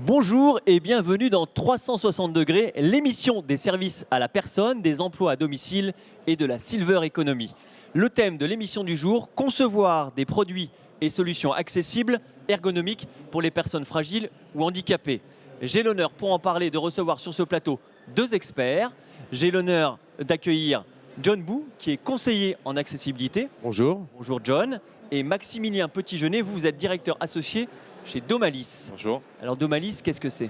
Bonjour et bienvenue dans 360 degrés, l'émission des services à la personne, des emplois à domicile et de la Silver Economy. Le thème de l'émission du jour, concevoir des produits et solutions accessibles, ergonomiques pour les personnes fragiles ou handicapées. J'ai l'honneur pour en parler de recevoir sur ce plateau deux experts. J'ai l'honneur d'accueillir John Bou, qui est conseiller en accessibilité. Bonjour. Bonjour John. Et Maximilien Petitgenet, vous êtes directeur associé chez Domalis. Bonjour. Alors Domalis, qu'est-ce que c'est?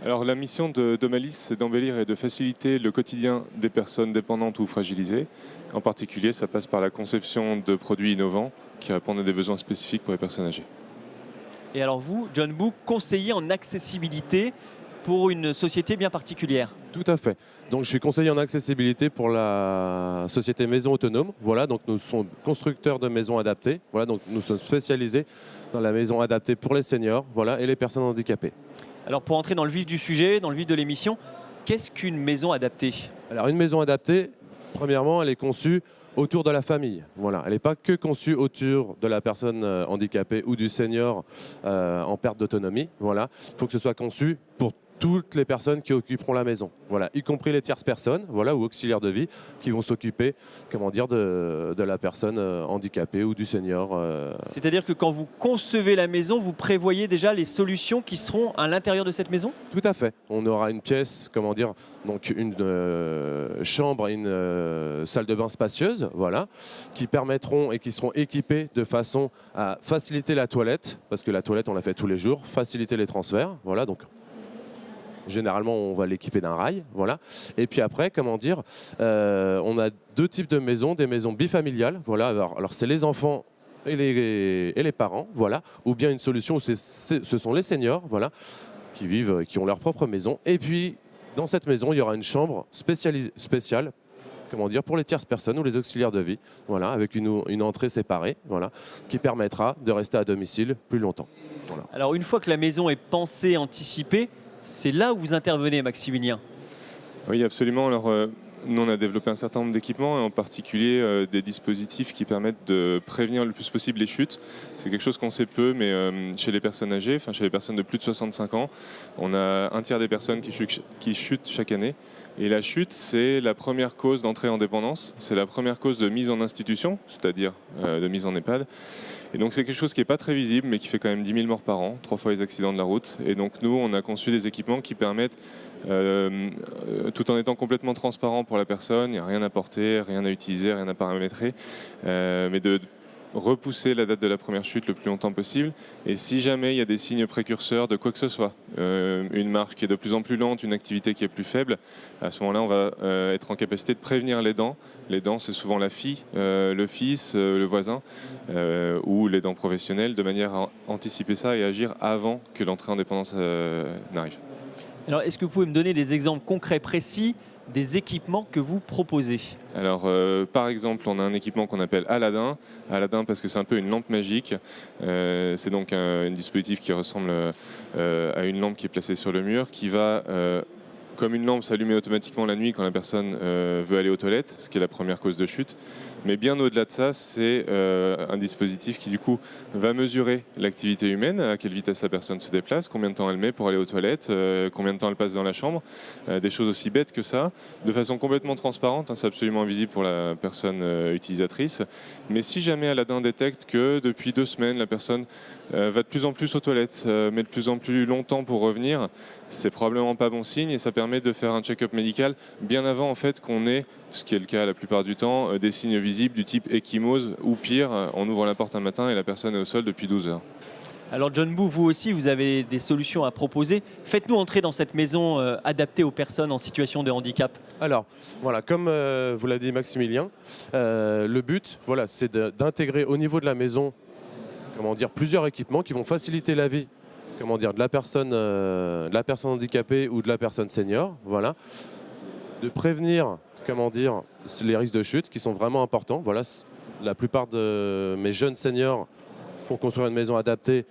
Alors la mission de Domalis, c'est d'embellir et de faciliter le quotidien des personnes dépendantes ou fragilisées. En particulier, ça passe par la conception de produits innovants qui répondent à des besoins spécifiques pour les personnes âgées. Et alors vous, John Bou, conseiller en accessibilité pour une société bien particulière. Tout à fait. Donc je suis conseiller en accessibilité pour la société Maison Autonome. Voilà, donc nous sommes constructeurs de maisons adaptées. Voilà, donc nous sommes spécialisés dans la maison adaptée pour les seniors, voilà, et les personnes handicapées. Alors pour entrer dans le vif du sujet, dans le vif de l'émission, qu'est-ce qu'une maison adaptée? Alors une maison adaptée, premièrement, elle est conçue autour de la famille. Voilà, elle n'est pas que conçue autour de la personne handicapée ou du senior en perte d'autonomie. Voilà, il faut que ce soit conçu pour toutes les personnes qui occuperont la maison, voilà, y compris les tierces personnes, voilà, ou auxiliaires de vie, qui vont s'occuper, comment dire, de la personne handicapée ou du senior. C'est-à-dire que quand vous concevez la maison, vous prévoyez déjà les solutions qui seront à l'intérieur de cette maison? Tout à fait. On aura une pièce, comment dire, donc une chambre et une salle de bain spacieuse, voilà, qui permettront et qui seront équipées de façon à faciliter la toilette, parce que la toilette, on la fait tous les jours, faciliter les transferts, voilà, donc. Généralement, on va l'équiper d'un rail, voilà. Et puis après, comment dire, on a deux types de maisons, des maisons bifamiliales, voilà. Alors c'est les enfants et les parents, voilà, ou bien une solution où ce sont les seniors, voilà, qui vivent, qui ont leur propre maison. Et puis dans cette maison, il y aura une chambre spéciale, comment dire, pour les tierces personnes ou les auxiliaires de vie, voilà, avec une entrée séparée, voilà, qui permettra de rester à domicile plus longtemps. Voilà. Alors une fois que la maison est pensée, anticipée, c'est là où vous intervenez, Maximilien. Oui, absolument. Alors, nous, on a développé un certain nombre d'équipements, et en particulier des dispositifs qui permettent de prévenir le plus possible les chutes. C'est quelque chose qu'on sait peu, mais chez les personnes âgées, enfin chez les personnes de plus de 65 ans, on a un tiers des personnes qui chutent chaque année. Et la chute, c'est la première cause d'entrée en dépendance, c'est la première cause de mise en institution, c'est-à-dire de mise en EHPAD. Et donc c'est quelque chose qui n'est pas très visible, mais qui fait quand même 10 000 morts par an, 3 fois les accidents de la route. Et donc nous, on a conçu des équipements qui permettent, tout en étant complètement transparent pour la personne, il n'y a rien à porter, rien à utiliser, rien à paramétrer, mais de repousser la date de la première chute le plus longtemps possible. Et si jamais il y a des signes précurseurs de quoi que ce soit, une marche qui est de plus en plus lente, une activité qui est plus faible, à ce moment-là, on va être en capacité de prévenir l'aidant. L'aidant, c'est souvent la fille, le fils, le voisin ou l'aidant professionnel, de manière à anticiper ça et agir avant que l'entrée en dépendance n'arrive. Alors est-ce que vous pouvez me donner des exemples concrets, précis des équipements que vous proposez? Alors, par exemple, on a un équipement qu'on appelle Aladdin. Aladdin parce que c'est un peu une lampe magique. C'est donc un dispositif qui ressemble à une lampe qui est placée sur le mur, qui va, comme une lampe, s'allumer automatiquement la nuit quand la personne veut aller aux toilettes, ce qui est la première cause de chute. Mais bien au-delà de ça, c'est un dispositif qui du coup va mesurer l'activité humaine, à quelle vitesse la personne se déplace, combien de temps elle met pour aller aux toilettes, combien de temps elle passe dans la chambre, des choses aussi bêtes que ça, de façon complètement transparente, hein, c'est absolument invisible pour la personne utilisatrice. Mais si jamais Aladdin détecte que depuis 2 semaines, la personne va de plus en plus aux toilettes, met de plus en plus longtemps pour revenir, c'est probablement pas bon signe et ça permet de faire un check-up médical bien avant en fait qu'on ait, ce qui est le cas la plupart du temps, des signes visibles du type ecchymose ou pire, on ouvre la porte un matin et la personne est au sol depuis 12 heures. Alors John Bou, vous aussi, vous avez des solutions à proposer. Faites-nous entrer dans cette maison adaptée aux personnes en situation de handicap. Alors, voilà, comme vous l'a dit Maximilien, le but, voilà, c'est d'intégrer au niveau de la maison, comment dire, plusieurs équipements qui vont faciliter la vie, comment dire, de la personne handicapée ou de la personne senior, voilà, de prévenir, comment dire, les risques de chute qui sont vraiment importants. Voilà, la plupart de mes jeunes seniors font construire une maison adaptée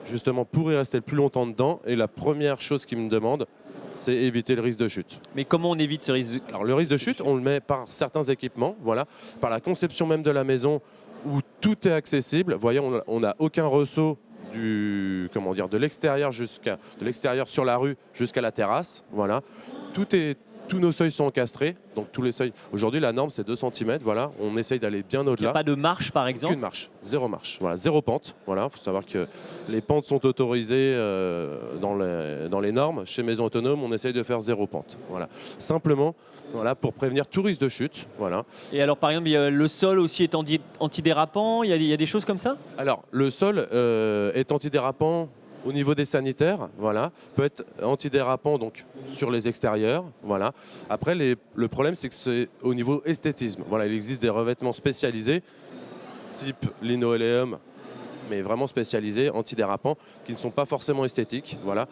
justement pour y rester le plus longtemps dedans. Et la première chose qu'ils me demandent, c'est éviter le risque de chute. Mais comment on évite ce risque de... Alors le risque de chute, on le met par certains équipements, voilà, par la conception même de la maison où tout est accessible. Voyez, on n'a aucun ressaut de l'extérieur sur la rue jusqu'à la terrasse. Voilà. Tous nos seuils sont encastrés, donc tous les seuils. Aujourd'hui, la norme, c'est 2 cm. Voilà. On essaye d'aller bien Il n'y a au-delà. pas de marche, par exemple? Aucune marche, zéro marche. Voilà, zéro pente. Voilà, faut savoir que les pentes sont autorisées dans les normes. Chez Maison Autonome, on essaye de faire zéro pente. Voilà. Simplement, voilà, pour prévenir tout risque de chute. Voilà. Et alors, par exemple, le sol aussi est antidérapant, il y a des choses comme ça? Alors, le sol est antidérapant au niveau des sanitaires, voilà, peut être antidérapant donc sur les extérieurs, voilà. Après, le problème, c'est que c'est au niveau esthétisme. Voilà, il existe des revêtements spécialisés, type linoléum, mais vraiment spécialisés, antidérapants, qui ne sont pas forcément esthétiques, voilà.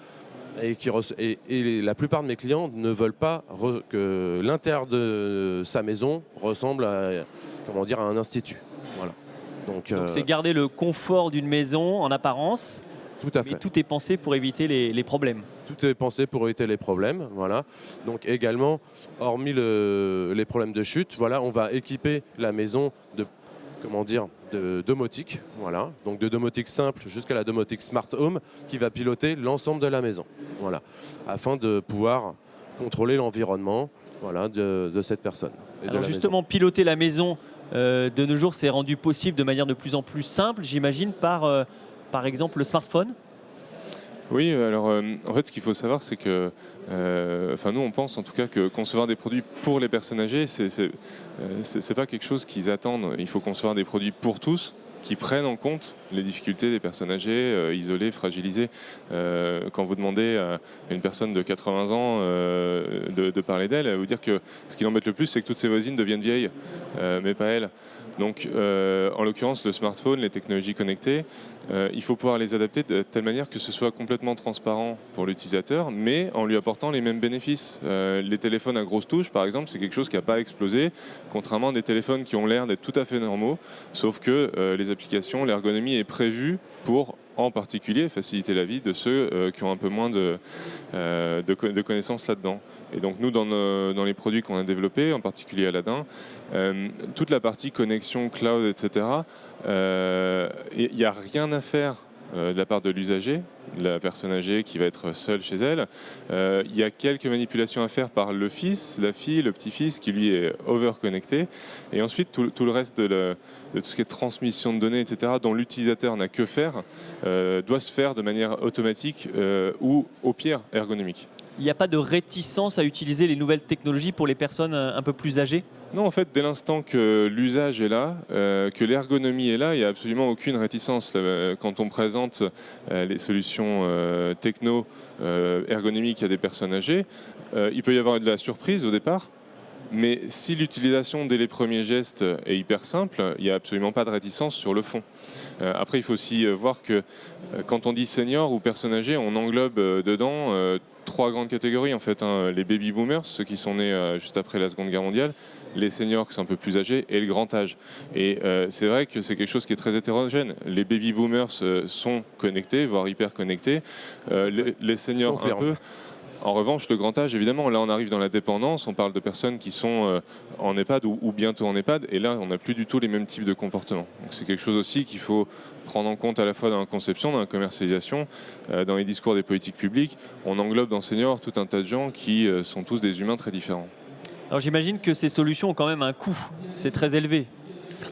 Et la plupart de mes clients ne veulent pas que l'intérieur de sa maison ressemble à un institut, voilà. Donc c'est garder le confort d'une maison en apparence. Tout à fait. Mais tout est pensé pour éviter les problèmes. Tout est pensé pour éviter les problèmes, voilà. Donc également, hormis les problèmes de chute, voilà, on va équiper la maison de domotique, voilà. Donc de domotique simple jusqu'à la domotique Smart Home qui va piloter l'ensemble de la maison, voilà, afin de pouvoir contrôler l'environnement, voilà, de cette personne. Alors justement, piloter la maison de nos jours, c'est rendu possible de manière de plus en plus simple, j'imagine, par exemple le smartphone? Oui, alors en fait, ce qu'il faut savoir, c'est que, nous, on pense en tout cas que concevoir des produits pour les personnes âgées, c'est pas quelque chose qu'ils attendent. Il faut concevoir des produits pour tous, qui prennent en compte les difficultés des personnes âgées, isolées, fragilisées. Quand vous demandez à une personne de 80 ans de parler d'elle, elle va vous dire que ce qui l'embête le plus, c'est que toutes ses voisines deviennent vieilles, mais pas elle. Donc, en l'occurrence, le smartphone, les technologies connectées, il faut pouvoir les adapter de telle manière que ce soit complètement transparent pour l'utilisateur, mais en lui apportant les mêmes bénéfices. Les téléphones à grosses touches, par exemple, c'est quelque chose qui n'a pas explosé, contrairement à des téléphones qui ont l'air d'être tout à fait normaux, sauf que les applications, l'ergonomie est prévue pour, en particulier, faciliter la vie de ceux qui ont un peu moins de connaissances là-dedans. Et donc nous, dans les produits qu'on a développés, en particulier Aladdin, toute la partie connexion, cloud, etc., il n'y a rien à faire de la part de l'usager, de la personne âgée qui va être seule chez elle. Il y a quelques manipulations à faire par le fils, la fille, le petit-fils qui lui est over-connecté. Et ensuite, tout le reste de tout ce qui est transmission de données, etc., dont l'utilisateur n'a que faire, doit se faire de manière automatique ou au pire ergonomique. Il n'y a pas de réticence à utiliser les nouvelles technologies pour les personnes un peu plus âgées? Non, en fait, dès l'instant que l'usage est là, que l'ergonomie est là, il n'y a absolument aucune réticence. Quand on présente les solutions techno ergonomiques à des personnes âgées, il peut y avoir de la surprise au départ. Mais si l'utilisation dès les premiers gestes est hyper simple, il n'y a absolument pas de réticence sur le fond. Après, il faut aussi voir que quand on dit senior ou personne âgée, on englobe dedans 3 grandes catégories en fait. Les baby boomers, ceux qui sont nés juste après la Seconde Guerre mondiale, les seniors qui sont un peu plus âgés et le grand âge. Et c'est vrai que c'est quelque chose qui est très hétérogène. Les baby boomers sont connectés, voire hyper connectés. Les seniors un peu. En revanche, le grand âge, évidemment, là on arrive dans la dépendance, on parle de personnes qui sont en EHPAD ou bientôt en EHPAD, et là on n'a plus du tout les mêmes types de comportements. Donc c'est quelque chose aussi qu'il faut prendre en compte à la fois dans la conception, dans la commercialisation, dans les discours des politiques publiques. On englobe dans Senior tout un tas de gens qui sont tous des humains très différents. Alors j'imagine que ces solutions ont quand même un coût, c'est très élevé.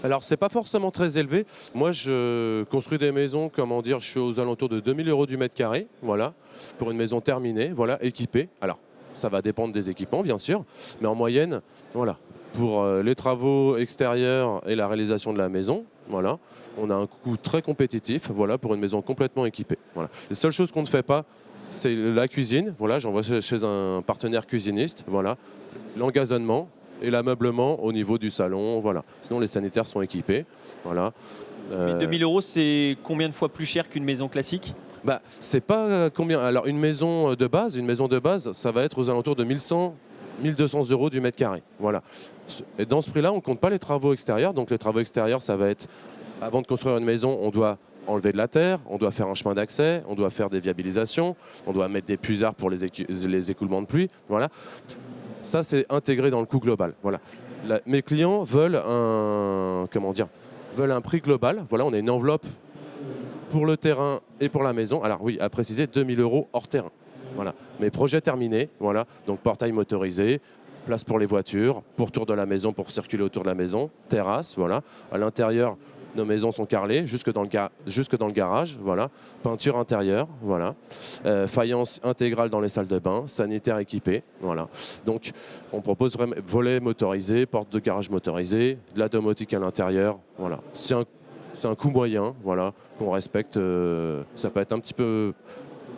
Alors, c'est pas forcément très élevé. Moi, je construis des maisons, je suis aux alentours de 2 000 € du mètre carré, voilà, pour une maison terminée, voilà, équipée. Alors, ça va dépendre des équipements, bien sûr, mais en moyenne, voilà, pour les travaux extérieurs et la réalisation de la maison, voilà, on a un coût très compétitif, voilà, pour une maison complètement équipée. Voilà. Les seules choses qu'on ne fait pas, c'est la cuisine, voilà, j'envoie chez un partenaire cuisiniste, voilà, l'engazonnement et l'ameublement au niveau du salon, voilà. Sinon, les sanitaires sont équipés, voilà. Mais 2 000 €, c'est combien de fois plus cher qu'une maison classique? C'est pas combien. Alors, une maison de base, ça va être aux alentours de 1 100, 1 200 € du mètre carré, voilà. Et dans ce prix-là, on ne compte pas les travaux extérieurs. Donc, les travaux extérieurs, ça va être, avant de construire une maison, on doit enlever de la terre, on doit faire un chemin d'accès, on doit faire des viabilisations, on doit mettre des puisards pour les écoulements de pluie, voilà. Ça, c'est intégré dans le coût global. Voilà. Mes clients veulent un prix global. Voilà, on a une enveloppe pour le terrain et pour la maison. Alors oui, à préciser, 2 000 € hors terrain. Voilà. Mais projet terminé, voilà. Donc portail motorisé, place pour les voitures, pourtour de la maison pour circuler autour de la maison, terrasse, voilà. À l'intérieur, nos maisons sont carrelées jusque dans le garage, voilà. Peinture intérieure, voilà. Faïence intégrale dans les salles de bain, sanitaire équipé, voilà. Donc on propose vraiment volet motorisé, porte de garage motorisée, de la domotique à l'intérieur, voilà. C'est un coût moyen, voilà, qu'on respecte. Ça peut être un petit peu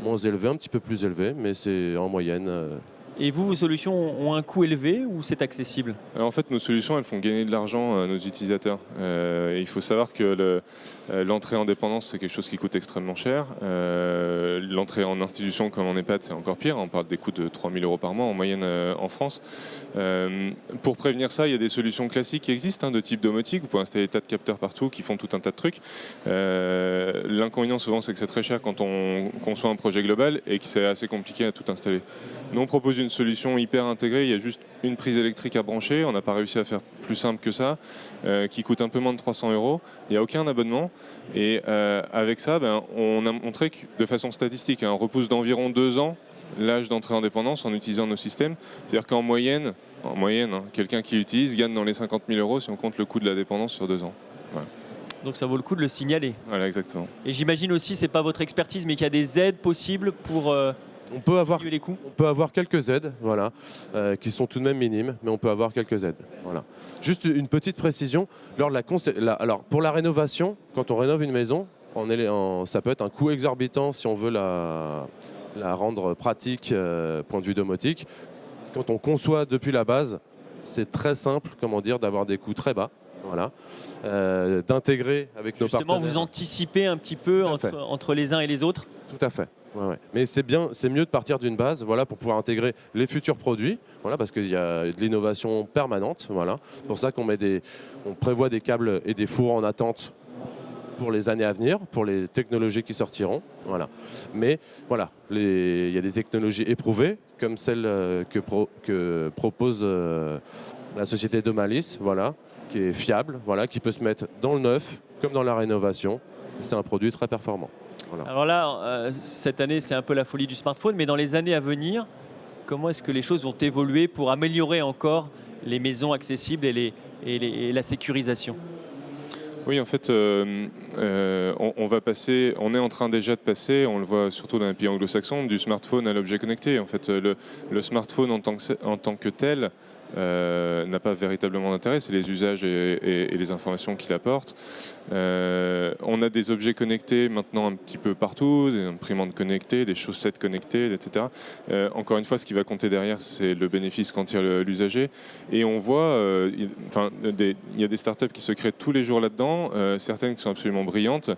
moins élevé, un petit peu plus élevé, mais c'est en moyenne. Et vous, vos solutions ont un coût élevé ou c'est accessible? Alors en fait, nos solutions, elles font gagner de l'argent à nos utilisateurs. Et il faut savoir que l'entrée en dépendance, c'est quelque chose qui coûte extrêmement cher. L'entrée en institution comme en EHPAD, c'est encore pire. On parle des coûts de 3 000 € par mois en moyenne en France. Pour prévenir ça, il y a des solutions classiques qui existent, de type domotique. Vous pouvez installer des tas de capteurs partout qui font tout un tas de trucs. L'inconvénient souvent, c'est que c'est très cher quand on conçoit un projet global et que c'est assez compliqué à tout installer. Nous, on propose une solution hyper intégrée. Il y a juste une prise électrique à brancher. On n'a pas réussi à faire plus simple que ça, qui coûte un peu moins de 300 €. Il n'y a aucun abonnement. Et avec ça, on a montré que de façon statistique, on repousse d'environ 2 ans l'âge d'entrée en dépendance en utilisant nos systèmes. C'est-à-dire qu'en moyenne, quelqu'un qui l'utilise gagne dans les 50 000 € si on compte le coût de la dépendance sur 2 ans. Voilà. Donc ça vaut le coup de le signaler. Voilà, exactement. Et j'imagine aussi, c'est pas votre expertise, mais qu'il y a des aides possibles pour On peut avoir diminuer les coûts. On peut avoir quelques aides, voilà, qui sont tout de même minimes, mais on peut avoir quelques aides. Voilà. Juste une petite précision, alors pour la rénovation, quand on rénove une maison, ça peut être un coût exorbitant si on veut la rendre pratique point de vue domotique. Quand on conçoit depuis la base, c'est très simple, d'avoir des coûts très bas, voilà, d'intégrer avec nos Justement, partenaires. vous anticipez un petit peu entre les uns et les autres. Tout à fait. Ouais. Mais c'est mieux de partir d'une base, voilà, pour pouvoir intégrer les futurs produits, voilà, parce qu'il y a de l'innovation permanente, voilà. C'est pour ça on prévoit des câbles et des fours en attente pour les années à venir, pour les technologies qui sortiront, voilà. Mais voilà, il y a des technologies éprouvées, comme celle que propose la société Domalis, voilà, qui est fiable, voilà, qui peut se mettre dans le neuf comme dans la rénovation. C'est un produit très performant. Voilà. Alors là, cette année, c'est un peu la folie du smartphone, mais dans les années à venir, comment est-ce que les choses vont évoluer pour améliorer encore les maisons accessibles et la sécurisation? Oui, en fait, on est en train déjà de passer, on le voit surtout dans les pays anglo-saxons, du smartphone à l'objet connecté. En fait, le smartphone en tant que tel n'a pas véritablement d'intérêt, c'est les usages et les informations qu'il apporte. On a des objets connectés maintenant un petit peu partout, des imprimantes connectées, des chaussettes connectées, etc. Encore une fois, ce qui va compter derrière, c'est le bénéfice qu'en tire l'usager. Et on voit, il y a des startups qui se créent tous les jours là-dedans, certaines qui sont absolument brillantes,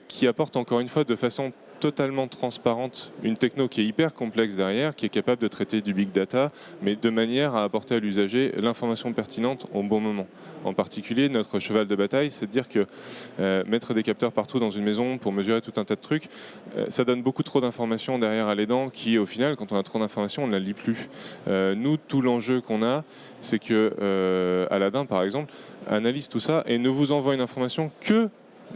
qui apportent encore une fois de façon totalement transparente, une techno qui est hyper complexe derrière, qui est capable de traiter du big data, mais de manière à apporter à l'usager l'information pertinente au bon moment. En particulier, notre cheval de bataille, c'est de dire que mettre des capteurs partout dans une maison pour mesurer tout un tas de trucs, ça donne beaucoup trop d'informations derrière à l'aidant qui, au final, quand on a trop d'informations, on ne la lit plus. Nous, tout l'enjeu qu'on a, c'est que Aladdin, par exemple, analyse tout ça et ne vous envoie une information que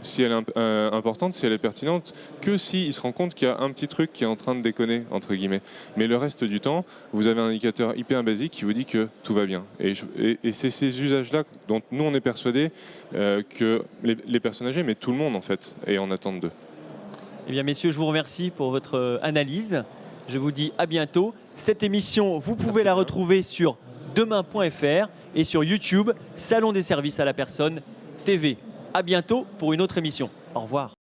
si elle est importante, si elle est pertinente, que s'il se rend compte qu'il y a un petit truc qui est en train de déconner, entre guillemets. Mais le reste du temps, vous avez un indicateur hyper basique qui vous dit que tout va bien. Et c'est ces usages-là dont nous, on est persuadés que les personnes âgées, mais tout le monde, en fait, est en attente d'eux. Eh bien, messieurs, je vous remercie pour votre analyse. Je vous dis à bientôt. Cette émission, vous pouvez la retrouver sur demain.fr et sur YouTube, Salon des services à la personne TV. À bientôt pour une autre émission. Au revoir.